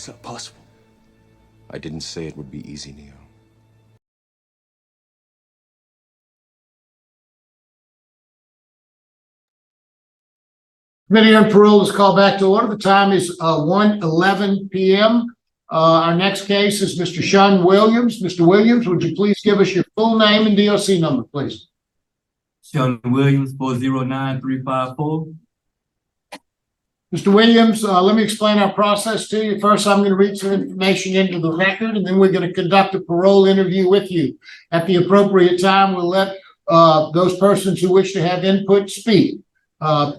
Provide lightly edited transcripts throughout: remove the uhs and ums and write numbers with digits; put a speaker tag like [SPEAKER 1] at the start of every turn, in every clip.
[SPEAKER 1] It's not possible.
[SPEAKER 2] I didn't say it would be easy, Neo.
[SPEAKER 3] Committee on Parole is called back to order. The time is 1:11 p.m. Our next case is Mr. Sean Williams. Mr. Williams, would you please give us your full name and DOC number, please?
[SPEAKER 4] Sean Williams, 409354.
[SPEAKER 3] Mr. Williams, let me explain our process to you. First, I'm going to read some information into the record, and then we're going to conduct a parole interview with you. At the appropriate time, we'll let those persons who wish to have input speak.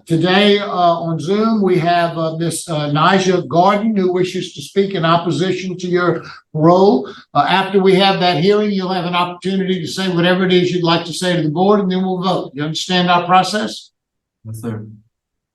[SPEAKER 3] Today on Zoom, we have Miss Nija Gordon, who wishes to speak in opposition to your parole. After we have that hearing, you'll have an opportunity to say whatever it is you'd like to say to the board, and then we'll vote. You understand our process?
[SPEAKER 4] Yes, sir.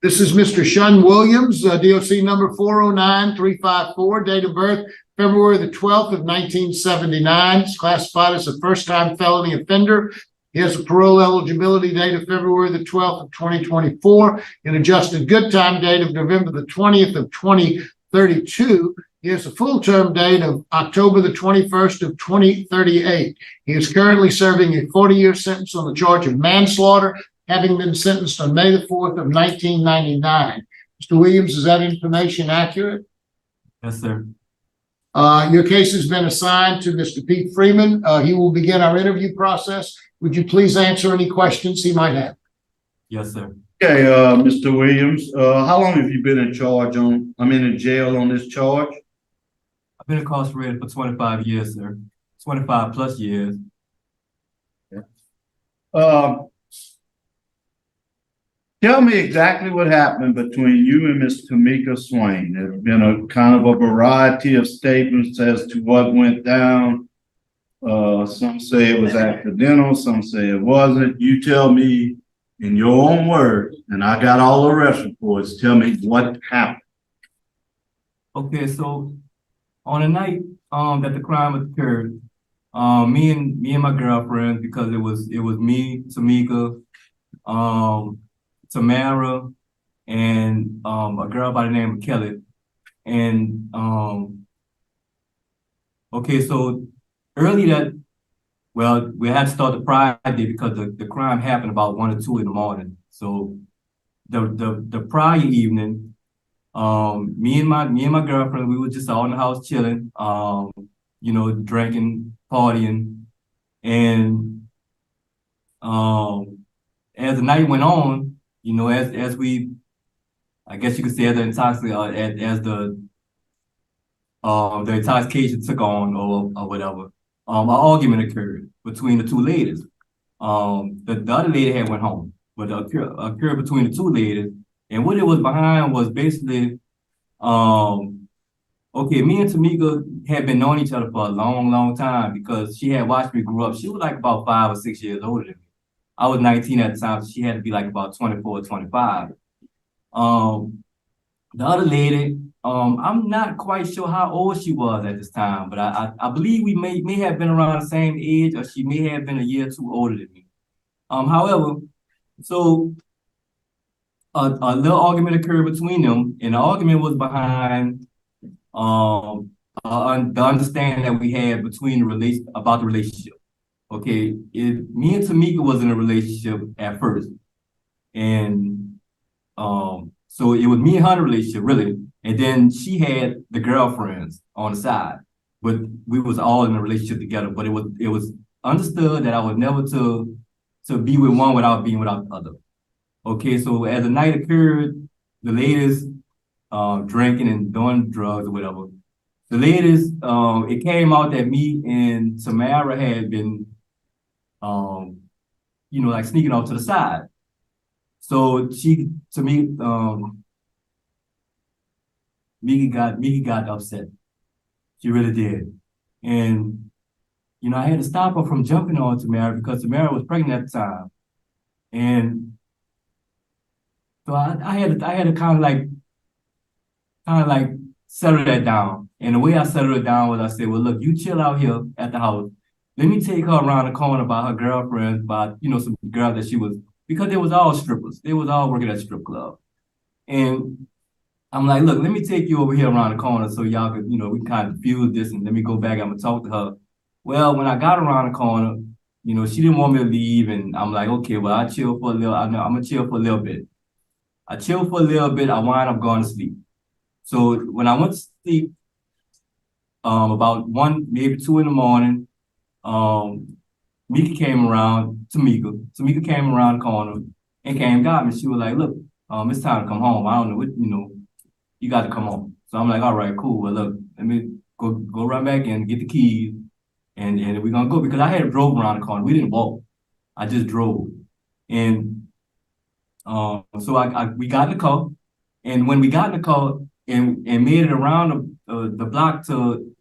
[SPEAKER 3] This is Mr. Sean Williams, DOC number 409354, date of birth February the 12th of 1979. He's classified as a first-time felony offender. He has a parole eligibility date of February the 12th of 2024, an adjusted good time date of November the 20th of 2032. He has a full term date of October the 21st of 2038. He is currently serving a 40-year sentence on the charge of manslaughter, having been sentenced on May the 4th of 1999. Mr. Williams, is that information accurate?
[SPEAKER 4] Yes, sir.
[SPEAKER 3] Your case has been assigned to Mr. Pete Freeman. He will begin our interview process. Would you please answer any questions he might have?
[SPEAKER 4] Yes, sir.
[SPEAKER 5] Okay, Mr. Williams, how long have you been in jail on this charge?
[SPEAKER 4] I've been incarcerated for 25 years, sir. 25 plus years.
[SPEAKER 5] Tell me exactly what happened between you and Miss Tamika Swain. There's been a kind of a variety of statements as to what went down. Some say it was accidental, some say it wasn't. You tell me in your own words, and I got all the arrest reports. Tell me what happened.
[SPEAKER 4] Okay, so on the night that the crime occurred, me and my girlfriend, because it was me, Tamika, Tamara, and a girl by the name of Kelly. And okay, so early we had to start the Friday because the crime happened about 1 or 2 in the morning. So the prior evening, me and my girlfriend, we were just all in the house chilling, drinking, partying, and as the night went on, as we, I guess you could say, as the intoxication took on or whatever, an argument occurred between the two ladies. The other lady had went home, but it occurred between the two ladies. And what it was behind was basically, okay, me and Tamika had been knowing each other for a long, long time because she had watched me grow up. She was like about 5 or 6 years older than me. I was 19 at the time, so she had to be like about 24 or 25. The other lady, I'm not quite sure how old she was at this time, but I believe we may have been around the same age, or she may have been a year or two older than me. However, so a little argument occurred between them, and the argument was behind the understanding that we had between about the relationship. Okay, me and Tamika was in a relationship at first, and so it was me and her in a relationship, really. And then she had the girlfriends on the side, but we was all in a relationship together. But it was understood that I was never to be with one without being without the other. Okay, so as the night occurred, the ladies drinking and doing drugs or whatever. The ladies, it came out that me and Tamara had been, like sneaking off to the side. So Miki got upset. She really did. And, I had to stop her from jumping on Tamara because Tamara was pregnant at the time. And so I had to kind of like settle that down. And the way I settled it down was I said, well, look, you chill out here at the house. Let me take her around the corner by her girlfriends, by, some girls that she was, because they was all strippers. They was all working at strip club. And I'm like, look, let me take you over here around the corner so y'all could, we can kind of fuse this and let me go back. I'm gonna talk to her. Well, when I got around the corner, she didn't want me to leave, and I'm like, okay, well, I chill for a little. I'm gonna chill for a little bit. I chill for a little bit. I wind up going to sleep. So when I went to sleep, about 1, maybe 2 in the morning, Mika came around. Tamika came around the corner and got me. She was like, look, it's time to come home. I don't know what, you got to come home. So I'm like, all right, cool. Well, look, let me go run back and get the keys, and we're gonna go, because I had drove around the corner. We didn't walk. I just drove. And so we got in the car, and when we got in the car and made it around the block to,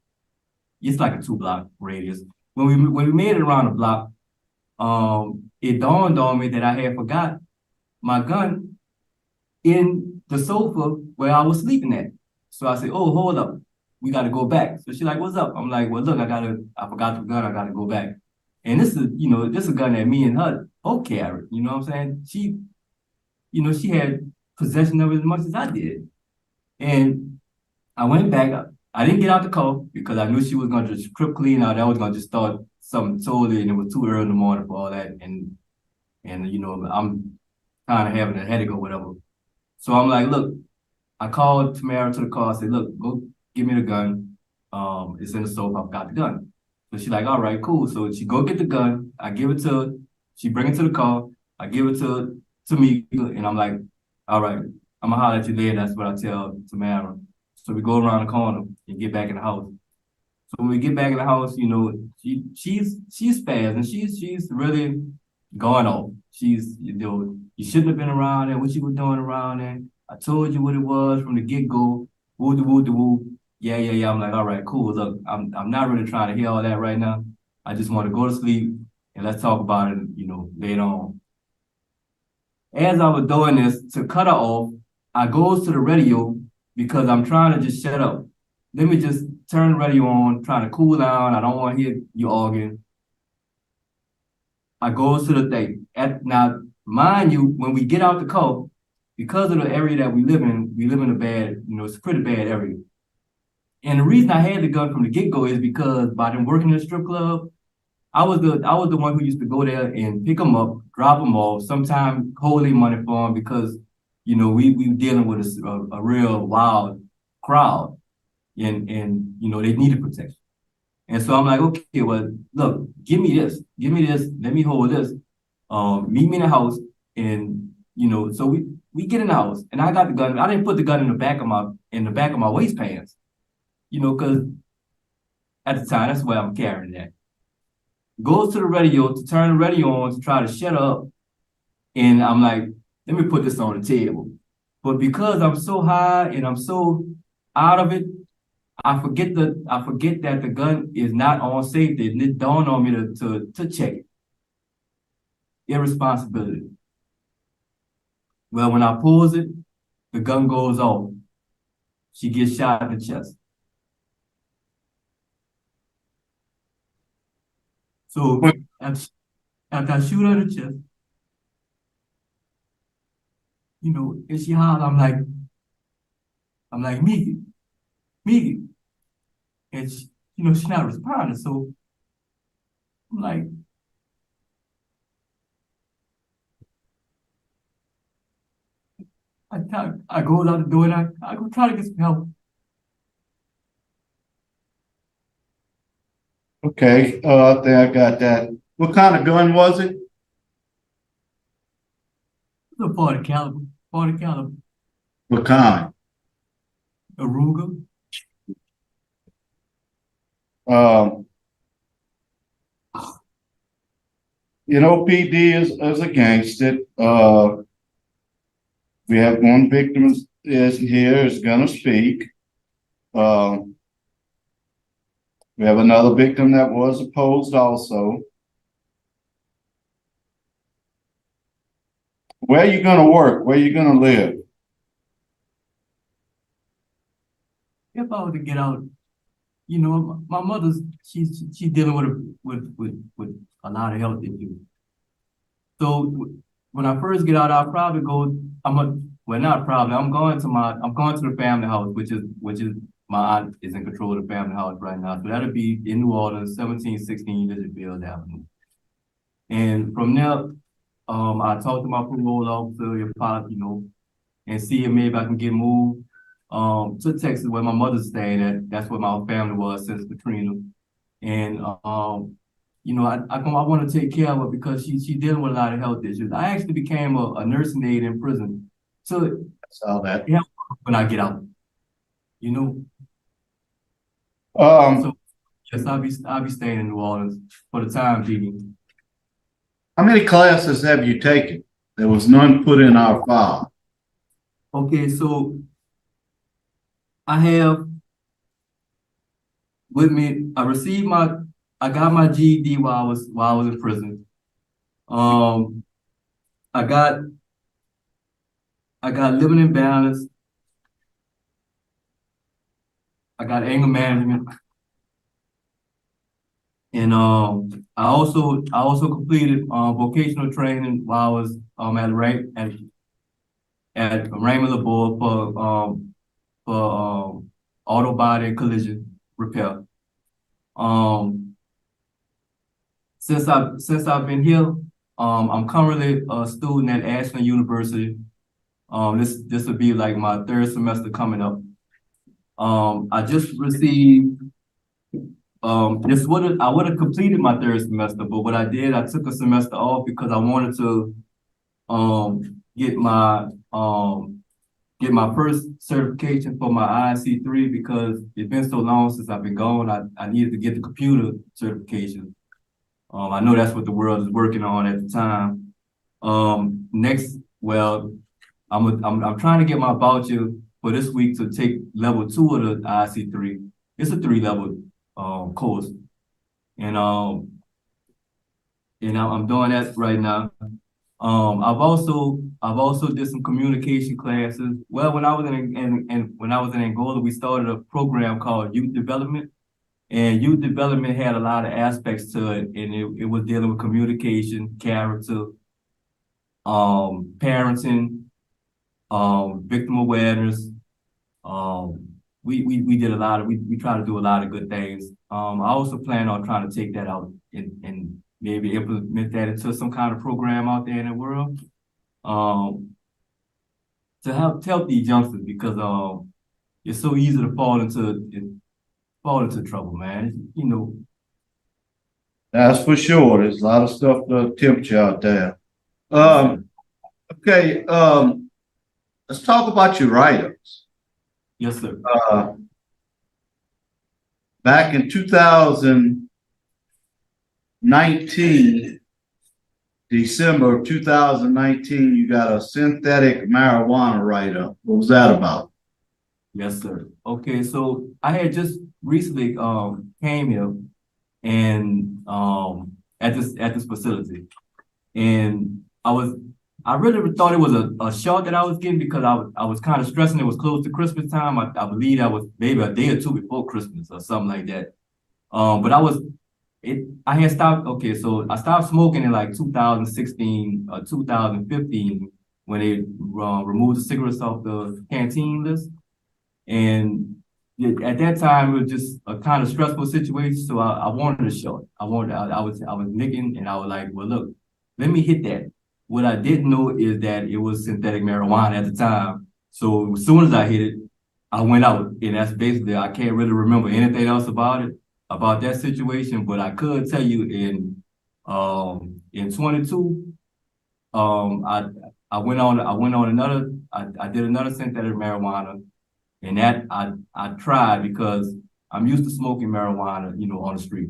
[SPEAKER 4] it's like a 2-block radius. When we made it around the block, it dawned on me that I had forgot my gun in the sofa where I was sleeping at. So I said, oh, hold up, we got to go back. So she's like, what's up? I'm like, well, look, I forgot the gun. I got to go back. And this is, this is a gun that me and her both carried. You know what I'm saying? She had possession of it as much as I did. And I went back. I didn't get out the car because I knew she was going to just strip clean out. I was going to just start something totally, and it was too early in the morning for all that. And I'm kind of having a headache or whatever. So I'm like, look, I called Tamara to the car. I said, look, go give me the gun. It's in the sofa. I've got the gun. So she's like, all right, cool. So she go get the gun. I give it to her. She bring it to the car. I give it to me, and I'm like, all right, I'm gonna holler at you later. That's what I tell Tamara. So we go around the corner and get back in the house. So when we get back in the house, she's spazzed, and she's really going off. She's, you shouldn't have been around there. What you were doing around there? I told you what it was from the get-go. Woo de woo de woo. Yeah. I'm like, all right, cool. Look, I'm not really trying to hear all that right now. I just want to go to sleep, and let's talk about it, later on. As I was doing this, to cut her off, I goes to the radio because I'm trying to just shut up. Let me just turn the radio on, trying to cool down. I don't want to hear you arguing. I goes to the thing. Now, mind you, when we get out the car, because of the area that we live in a bad, it's a pretty bad area. And the reason I had the gun from the get-go is because by them working in the strip club, I was the one who used to go there and pick them up, drop them off, sometimes hold their money for them, because we were dealing with a real wild crowd, and they needed protection. And so I'm like, okay, well, look, give me this, let me hold this. Meet me in the house, and so we get in the house, and I got the gun. I didn't put the gun in the back of my waist pants, because at the time that's where I'm carrying that. Goes to the radio to turn the radio on to try to shut up. And I'm like, let me put this on the table. But because I'm so high and I'm so out of it, I forget that the gun is not on safety. And it dawned on me to check it. Irresponsibility. Well, when I pulls it, the gun goes off. She gets shot in the chest. So after I shoot her in the chest, and she hollers, I'm like, Mika. And she, she's not responding. So I'm like, I go out the door, and I go try to get some help.
[SPEAKER 5] Okay, I think I got that. What kind of gun was it?
[SPEAKER 4] It's a 40 caliber.
[SPEAKER 5] What kind?
[SPEAKER 4] A Ruger.
[SPEAKER 5] PD is against it. We have one victim is gonna speak. We have another victim that was opposed also. Where are you gonna work? Where are you gonna live?
[SPEAKER 4] If I were to get out, my mother's she's dealing with a lot of health issues. So when I first get out, I'll probably go. When well, not a problem. I'm going to the family house, which is my aunt is in control of the family house right now. So that'll be in New Orleans, 1716 Elizabeth Avenue. And from there, I talked to my parole officer, and see if maybe I can get moved to Texas where my mother's staying at. That's where my family was since Katrina. And I want to take care of her because she's dealing with a lot of health issues. I actually became a nursing aide in prison to
[SPEAKER 5] Saw that.
[SPEAKER 4] help her when I get out.
[SPEAKER 5] Um,
[SPEAKER 4] Yes, I'll be staying in New Orleans for the time being.
[SPEAKER 5] how many classes have you taken? There was none put in our file.
[SPEAKER 4] Okay, so I have with me. I got my GED while I was in prison. I got living in balance. I got anger management, and I also completed vocational training while I was at Raymond Board for auto body and collision repair. Since I've been here, I'm currently a student at Ashland University. This will be like my third semester coming up. I just received I would have completed my third semester, but what I did, I took a semester off because I wanted to get my first certification for my IC3 because it's been so long since I've been gone. I needed to get the computer certification. I know that's what the world is working on at the time. I'm trying to get my voucher for this week to take level 2 of the IC3. It's a 3-level course, and I'm doing that right now. I've also did some communication classes. Well, when I was in Angola, we started a program called Youth Development, and Youth Development had a lot of aspects to it, and it was dealing with communication, character, parenting, victim awareness. We did a lot of we try to do a lot of good things. I also plan on trying to take that out and maybe implement that into some kind of program out there in the world, to help these youngsters because it's so easy to fall into trouble, man.
[SPEAKER 5] That's for sure. There's a lot of stuff to tempt you out there. Okay. Let's talk about your write-ups.
[SPEAKER 4] Yes, sir.
[SPEAKER 5] Back in 2019, December of 2019, you got a synthetic marijuana write-up. What was that about?
[SPEAKER 4] Yes, sir. Okay, so I had just recently came here and at this facility, and I really thought it was a shot that I was getting because I was kind of stressing. It was close to Christmas time. I believe that was maybe a day or two before Christmas or something like that. But I had stopped. Okay, so I stopped smoking in like 2016 or 2015 when they removed the cigarettes off the canteen list. And at that time, it was just a kind of stressful situation. So I wanted a shot. I was nicking, and I was like, well, look, let me hit that. What I didn't know is that it was synthetic marijuana at the time. So as soon as I hit it, I went out, and that's basically, I can't really remember anything else about that situation. But I could tell you in 22, I did another synthetic marijuana, and that I tried because I'm used to smoking marijuana, on the street.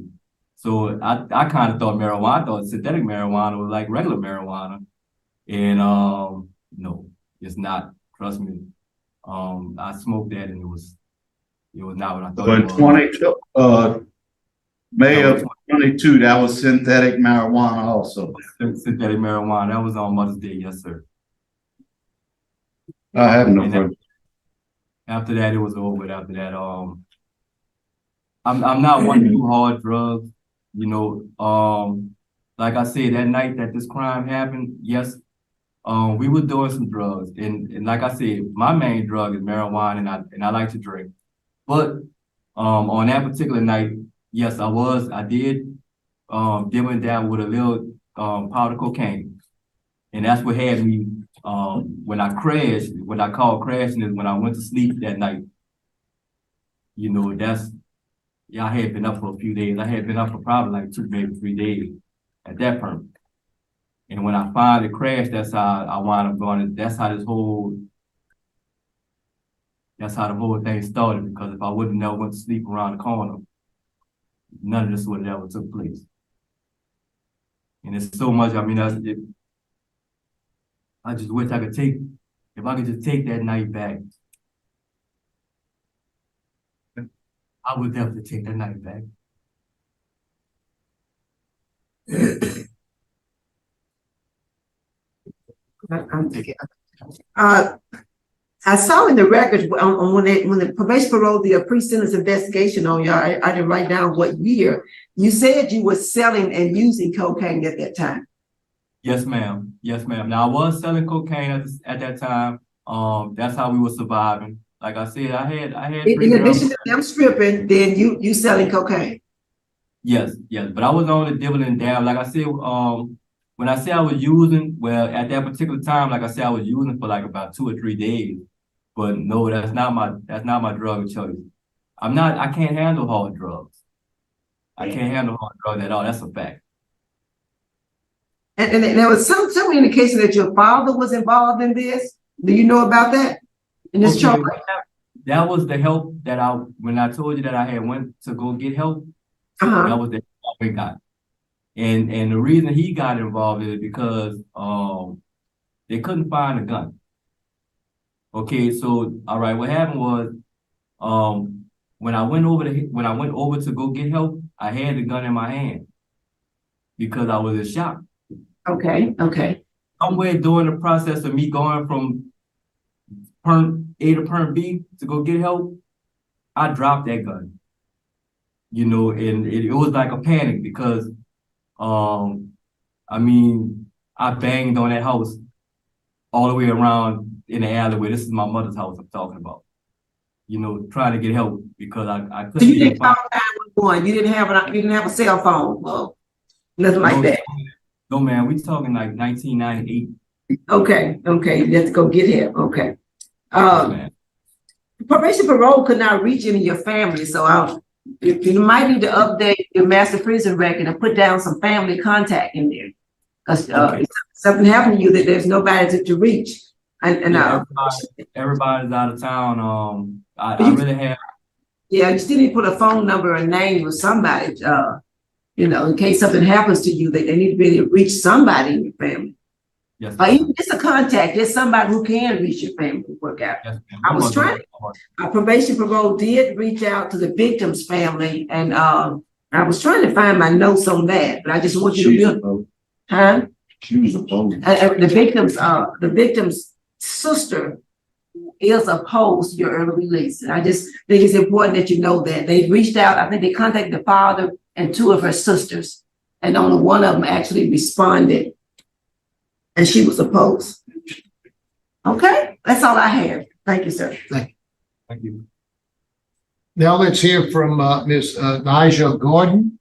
[SPEAKER 4] So I kind of thought I thought synthetic marijuana was like regular marijuana. And no, it's not. Trust me. I smoked that, and it was not what I thought it was.
[SPEAKER 5] May of 22, that was synthetic marijuana also.
[SPEAKER 4] Synthetic marijuana. That was on Mother's Day, yes, sir.
[SPEAKER 5] I have no further.
[SPEAKER 4] After that, it was over. After that, I'm not one to do hard drugs. Like I said, that night that this crime happened, yes, we were doing some drugs, and like I said, my main drug is marijuana, and I like to drink. But on that particular night, yes, I did dib and dab with a little powder cocaine, and that's what had me when I crashed. What I call crashing is when I went to sleep that night. You know, I had been up for a few days. I had been up for probably like 2, maybe 3 days at that point. And when I finally crashed, that's how I wound up going. That's how the whole thing started. Because if I would have never went to sleep around the corner, none of this would have ever took place. And it's so much. I mean, I just wish I could if I could just take that night back. I would definitely take that night back.
[SPEAKER 1] I saw in the records when the probation parole did a pre-sentence investigation on you. I didn't write down what year. You said you were selling and using cocaine at that time.
[SPEAKER 4] Yes, ma'am. Yes, ma'am. Now I was selling cocaine at that time. That's how we were surviving. Like I said, I had
[SPEAKER 1] In addition to them stripping, then you selling cocaine.
[SPEAKER 4] Yes, but I was on the dibbling and dab. Like I said, when I say I was using, well, at that particular time, like I said, I was using for like about 2 or 3 days. But no, that's not my drug of choice. I can't handle hard drugs. I can't handle hard drugs at all. That's a fact.
[SPEAKER 1] And there was some indication that your father was involved in this. Do you know about that? In this charge?
[SPEAKER 4] That was the help that when I told you that I had went to go get help, that was the help we got. And the reason he got involved is because they couldn't find a gun. Okay, so all right, what happened was when I went over to go get help, I had the gun in my hand because I was in shock.
[SPEAKER 1] Okay.
[SPEAKER 4] Somewhere during the process of me going from perm A to perm B to go get help, I dropped that gun. You know, and it was like a panic because I mean, I banged on that house all the way around in the alleyway. This is my mother's house I'm talking about. You know, trying to get help because I couldn't.
[SPEAKER 1] So you didn't call 911. You didn't have a cell phone. Well, nothing like that.
[SPEAKER 4] No, man, we talking like 1998.
[SPEAKER 1] Okay, let's go get him. Okay. Probation parole could not reach any of your family, so you might need to update your master prison record and put down some family contact in there, because if something happened to you, that there's nobody to reach.
[SPEAKER 4] Everybody's out of town. I really have. Yeah,
[SPEAKER 1] you still need to put a phone number and name of somebody. You know, in case something happens to you, they need to be able to reach somebody in your family.
[SPEAKER 4] Yes.
[SPEAKER 1] Even just a contact, just somebody who can reach your family to work out. Yes, I was trying. Probation parole did reach out to the victim's family, and I was trying to find my notes on that, but I just want you to build. Huh?
[SPEAKER 2] She was opposed.
[SPEAKER 1] The victim's sister is opposed to your early release. And I just think it's important that you know that they reached out. I think they contacted the father and 2 of her sisters, and only one of them actually responded, and she was opposed. Okay, that's all I have. Thank you, sir.
[SPEAKER 4] Thank you.
[SPEAKER 3] Now let's hear from Ms. Nigel Gordon.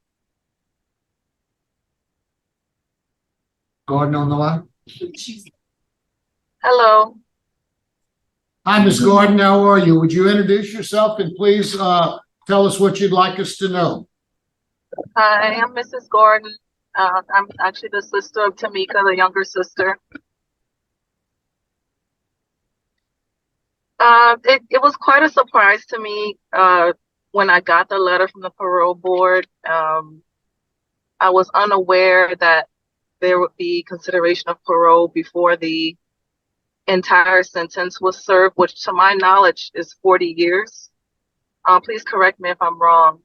[SPEAKER 3] Gordon on the line.
[SPEAKER 6] Hello.
[SPEAKER 3] Hi, Ms. Gordon. How are you? Would you introduce yourself and please tell us what you'd like us to know?
[SPEAKER 6] Hi, I'm Mrs. Gordon. I'm actually the sister of Tamika, the younger sister. It was quite a surprise to me when I got the letter from the parole board. I was unaware that there would be consideration of parole before the entire sentence was served, which to my knowledge is 40 years. Please correct me if I'm wrong.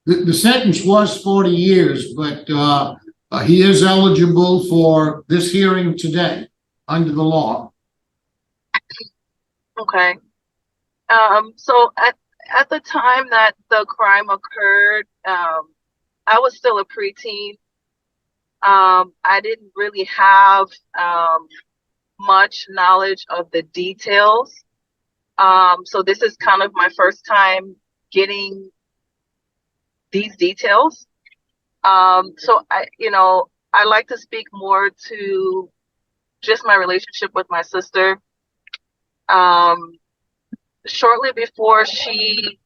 [SPEAKER 3] The sentence was 40 years, but he is eligible for this hearing today under the law.
[SPEAKER 6] Okay. So at the time that the crime occurred, I was still a preteen. I didn't really have much knowledge of the details. So this is kind of my first time getting these details. So I like to speak more to just my relationship with my sister. Shortly before she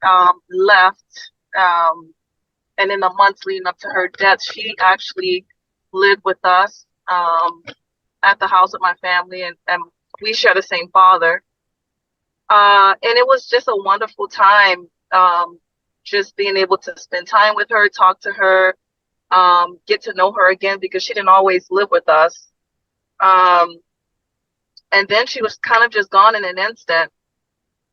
[SPEAKER 6] left, and in the months leading up to her death, she actually lived with us at the house of my family, and we share the same father. And it was just a wonderful time, just being able to spend time with her, talk to her, get to know her again, because she didn't always live with us. And then she was kind of just gone in an instant.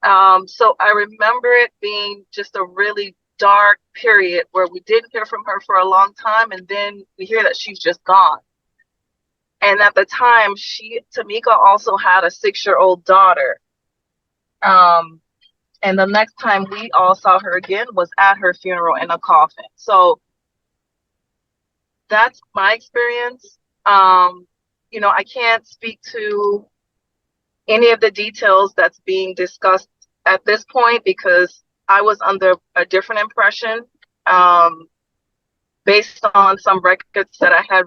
[SPEAKER 6] So I remember it being just a really dark period where we didn't hear from her for a long time, and then we hear that she's just gone. And at the time, Tamika also had a 6-year-old daughter. And the next time we all saw her again was at her funeral in a coffin. So that's my experience. I can't speak to any of the details that's being discussed at this point because I was under a different impression based on some records that I had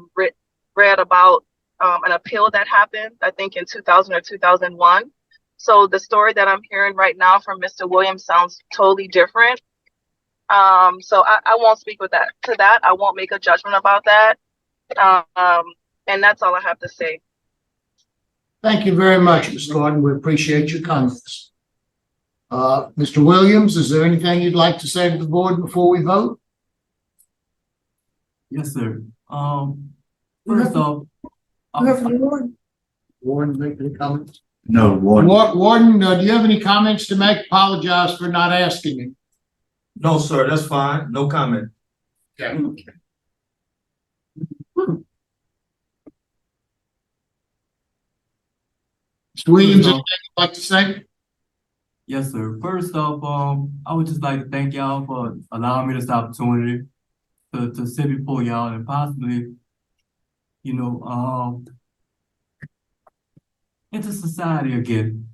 [SPEAKER 6] read about an appeal that happened, I think in 2000 or 2001. So the story that I'm hearing right now from Mr. Williams sounds totally different. So I won't speak to that. I won't make a judgment about that. And that's all I have to say.
[SPEAKER 3] Thank you very much, Ms. Gordon. We appreciate your comments. Mr. Williams, is there anything you'd like to say to the board before we vote?
[SPEAKER 4] Yes, sir. First off,
[SPEAKER 3] Warren, make any comments?
[SPEAKER 5] No, Warden.
[SPEAKER 3] Warden, do you have any comments to make? Apologize for not asking you.
[SPEAKER 7] No, sir, that's fine. No comment.
[SPEAKER 3] Okay. Mr. Williams, anything you'd like to say?
[SPEAKER 4] yes, sir. First off, I would just like to thank y'all for allowing me this opportunity to sit before y'all and possibly, into society again.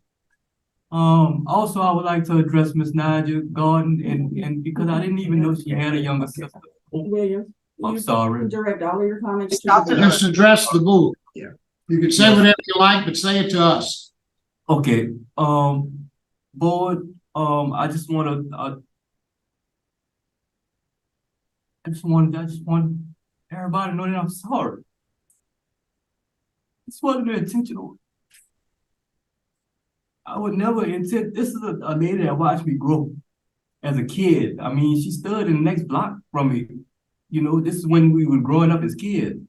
[SPEAKER 4] Also, I would like to address Miss Nadia Gordon, and because I didn't even know she had a younger sister.
[SPEAKER 8] Williams,
[SPEAKER 4] I'm sorry.
[SPEAKER 8] direct all of your comments to
[SPEAKER 3] Just address the board.
[SPEAKER 1] Yeah.
[SPEAKER 3] You can say whatever you like, but say it to us.
[SPEAKER 4] Okay. Board. I just want everybody to know that I'm sorry. This wasn't intentional. I would never intend. This is a lady that watched me grow as a kid. I mean, she stood in the next block from me. This is when we were growing up as kids.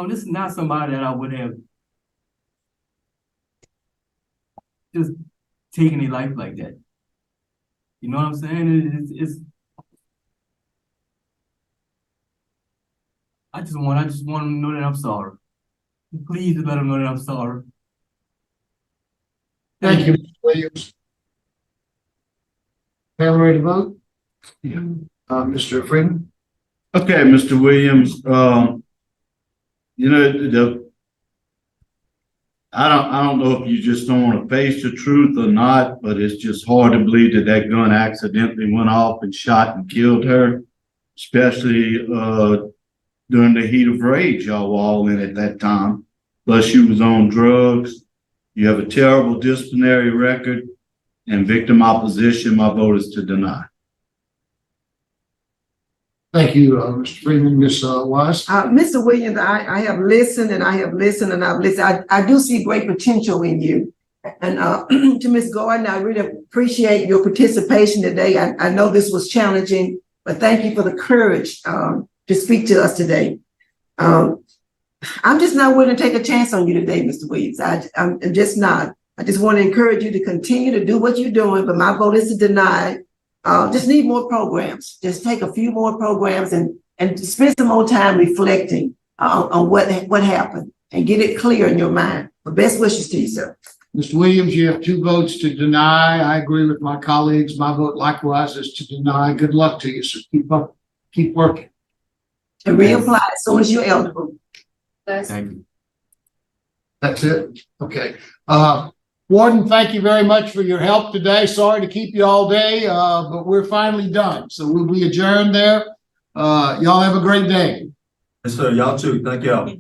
[SPEAKER 4] This is not somebody that I would have just taken a life like that. You know what I'm saying? I just want them to know that I'm sorry. Please let them know that I'm sorry.
[SPEAKER 3] Thank you, Mr. Williams. Panel ready to vote?
[SPEAKER 5] Yeah.
[SPEAKER 3] Mr. Freeman?
[SPEAKER 5] Okay, Mr. Williams, I don't know if you just don't want to face the truth or not, but it's just hard to believe that gun accidentally went off and shot and killed her, especially during the heat of rage y'all were all in at that time. Plus she was on drugs. You have a terrible disciplinary record and victim opposition. My vote is to deny.
[SPEAKER 3] Thank you, Mr. Freeman. Ms. Wise?
[SPEAKER 1] Mr. Williams, I have listened and I have listened and I've listened. I do see great potential in you. And to Ms. Gordon, I really appreciate your participation today. I know this was challenging, but thank you for the courage to speak to us today. I'm just not willing to take a chance on you today, Mr. Williams. I'm just not. I just want to encourage you to continue to do what you're doing, but my vote is to deny. Just need more programs. Just take a few more programs and spend some more time reflecting on what happened and get it clear in your mind. But best wishes to you, sir.
[SPEAKER 3] Mr. Williams, you have 2 votes to deny. I agree with my colleagues. My vote likewise is to deny. Good luck to you, sir. Keep working.
[SPEAKER 1] and reapply as soon as you're eligible.
[SPEAKER 4] Thank you.
[SPEAKER 3] That's it? Okay. Warden, thank you very much for your help today. Sorry to keep you all day, but we're finally done. So we'll be adjourned there. Y'all have a great day.
[SPEAKER 7] Yes, sir. Y'all too. Thank y'all.